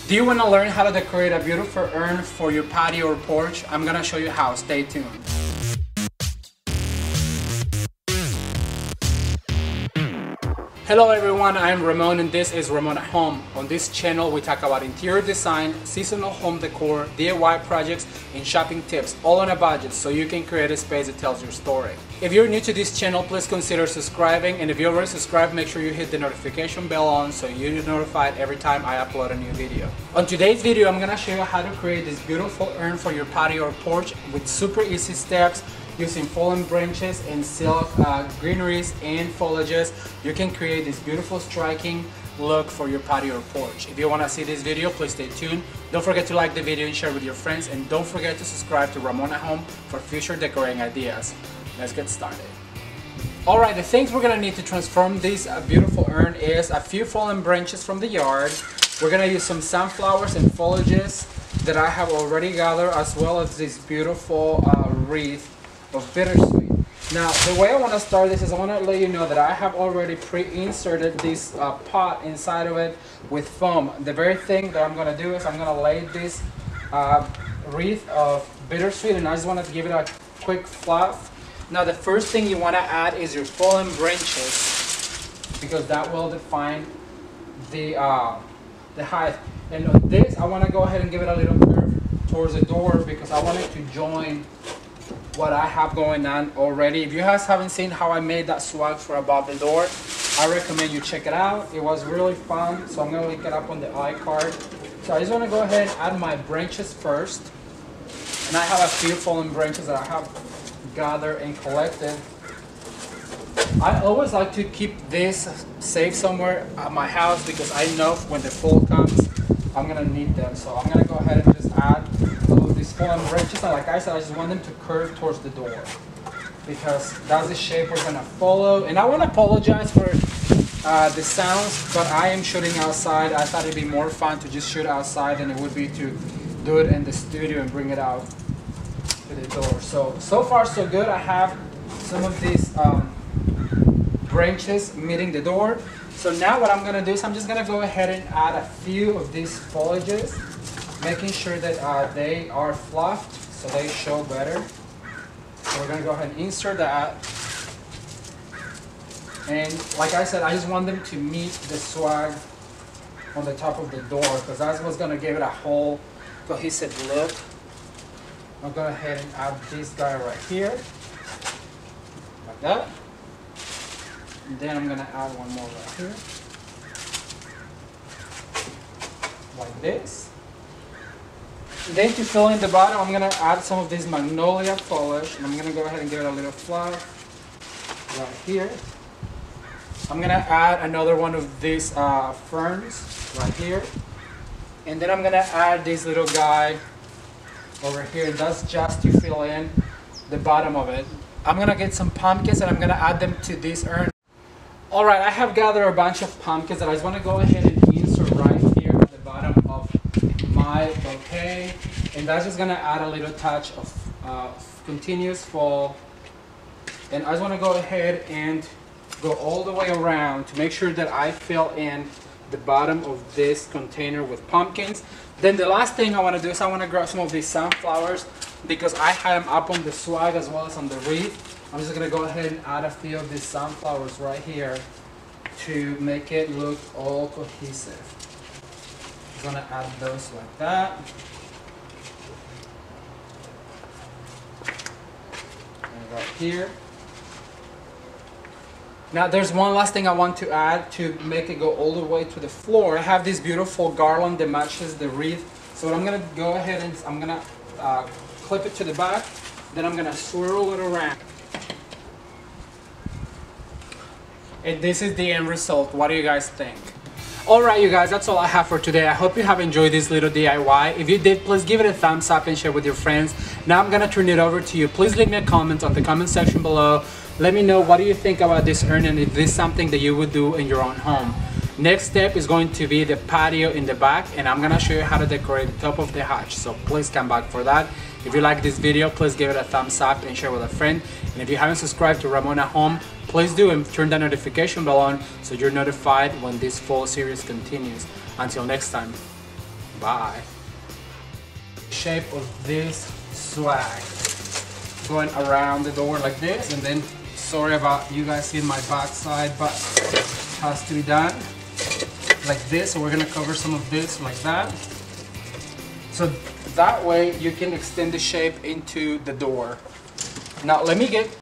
Do you want to learn how to decorate a beautiful urn for your patio or porch? I'm gonna show you how. Stay tuned. Hello everyone, I'm Ramon and this is Ramon at Home. On this channel we talk about interior design, seasonal home decor, DIY projects, and shopping tips, all on a budget so you can create a space that tells your story. If you're new to this channel, please consider subscribing, and if you already subscribed, make sure you hit the notification bell on so you're notified every time I upload a new video. On today's video, I'm gonna show you how to create this beautiful urn for your patio or porch with super easy steps. Using fallen branches and silk greeneries and foliages, you can create this beautiful striking look for your patio or porch. If you want to see this video, please stay tuned. Don't forget to like the video and share with your friends, and don't forget to subscribe to Ramon at Home for future decorating ideas. Let's get started. Alright, the things we're gonna need to transform this beautiful urn is a few fallen branches from the yard. We're gonna use some sunflowers and foliages that I have already gathered, as well as this beautiful wreath of bittersweet. Now, the way I want to start this is I want to let you know that I have already pre-inserted this pot inside of it with foam. The very thing that I'm going to do is I'm going to lay this wreath of bittersweet, and I just want to give it a quick fluff. Now, the first thing you want to add is your fallen branches, because that will define the height. And on this, I want to go ahead and give it a little curve towards the door because I want it to join what I have going on already. If you guys haven't seen how I made that swag for above the door, I recommend you check it out. It was really fun, so I'm gonna link it up on the iCard. So I just wanna go ahead and add my branches first. And I have a few fallen branches that I have gathered and collected. I always like to keep this safe somewhere at my house because I know when the fall comes, I'm gonna need them. So I'm gonna go ahead and just add these fallen branches, and like I said, I just want them to curve towards the door because that's the shape we're gonna follow. And I want to apologize for the sounds, but I am shooting outside. I thought it'd be more fun to just shoot outside than it would be to do it in the studio and bring it out to the door. So far so good. I have some of these branches meeting the door. So now what I'm gonna do is I'm just gonna go ahead and add a few of these foliages, making sure that they are fluffed so they show better. So we're going to go ahead and insert that. And like I said, I just want them to meet the swag on the top of the door because that's what's going to give it a whole cohesive look. I'll go ahead and add this guy right here, like that. And then I'm going to add one more right here, like this. Then to fill in the bottom, I'm going to add some of this magnolia foliage, and I'm going to go ahead and give it a little fluff right here. I'm going to add another one of these ferns right here, and then I'm going to add this little guy over here, and that's just to fill in the bottom of it. I'm going to get some pumpkins and I'm going to add them to this urn. Alright, I have gathered a bunch of pumpkins that I just want to go ahead and insert right here at the bottom of my bouquet, and that's just gonna add a little touch of continuous fall. And I just want to go ahead and go all the way around to make sure that I fill in the bottom of this container with pumpkins. Then the last thing I want to do is I want to grab some of these sunflowers because I have them up on the swag as well as on the wreath. I'm just gonna go ahead and add a few of these sunflowers right here to make it look all cohesive. I'm gonna add those like that. And right here. Now there's one last thing I want to add to make it go all the way to the floor. I have this beautiful garland that matches the wreath. So what I'm gonna go ahead and I'm gonna clip it to the back. Then I'm gonna swirl it around. And this is the end result. What do you guys think? Alright you guys, that's all I have for today. I hope you have enjoyed this little DIY. If you did, please give it a thumbs up and share with your friends. Now I'm gonna turn it over to you. Please leave me a comment on the comment section below. Let me know what do you think about this urn and if this is something that you would do in your own home. Next step is going to be the patio in the back, and I'm gonna show you how to decorate the top of the hatch. So please come back for that. If you like this video, please give it a thumbs up and share with a friend. And if you haven't subscribed to Ramon at Home, please do, and turn that notification bell on so you're notified when this fall series continues. Until next time. Bye. Shape of this swag. Going around the door like this, and then sorry about you guys seeing my backside, but it has to be done like this. So we're gonna cover some of this like that. So that way you can extend the shape into the door. Now let me get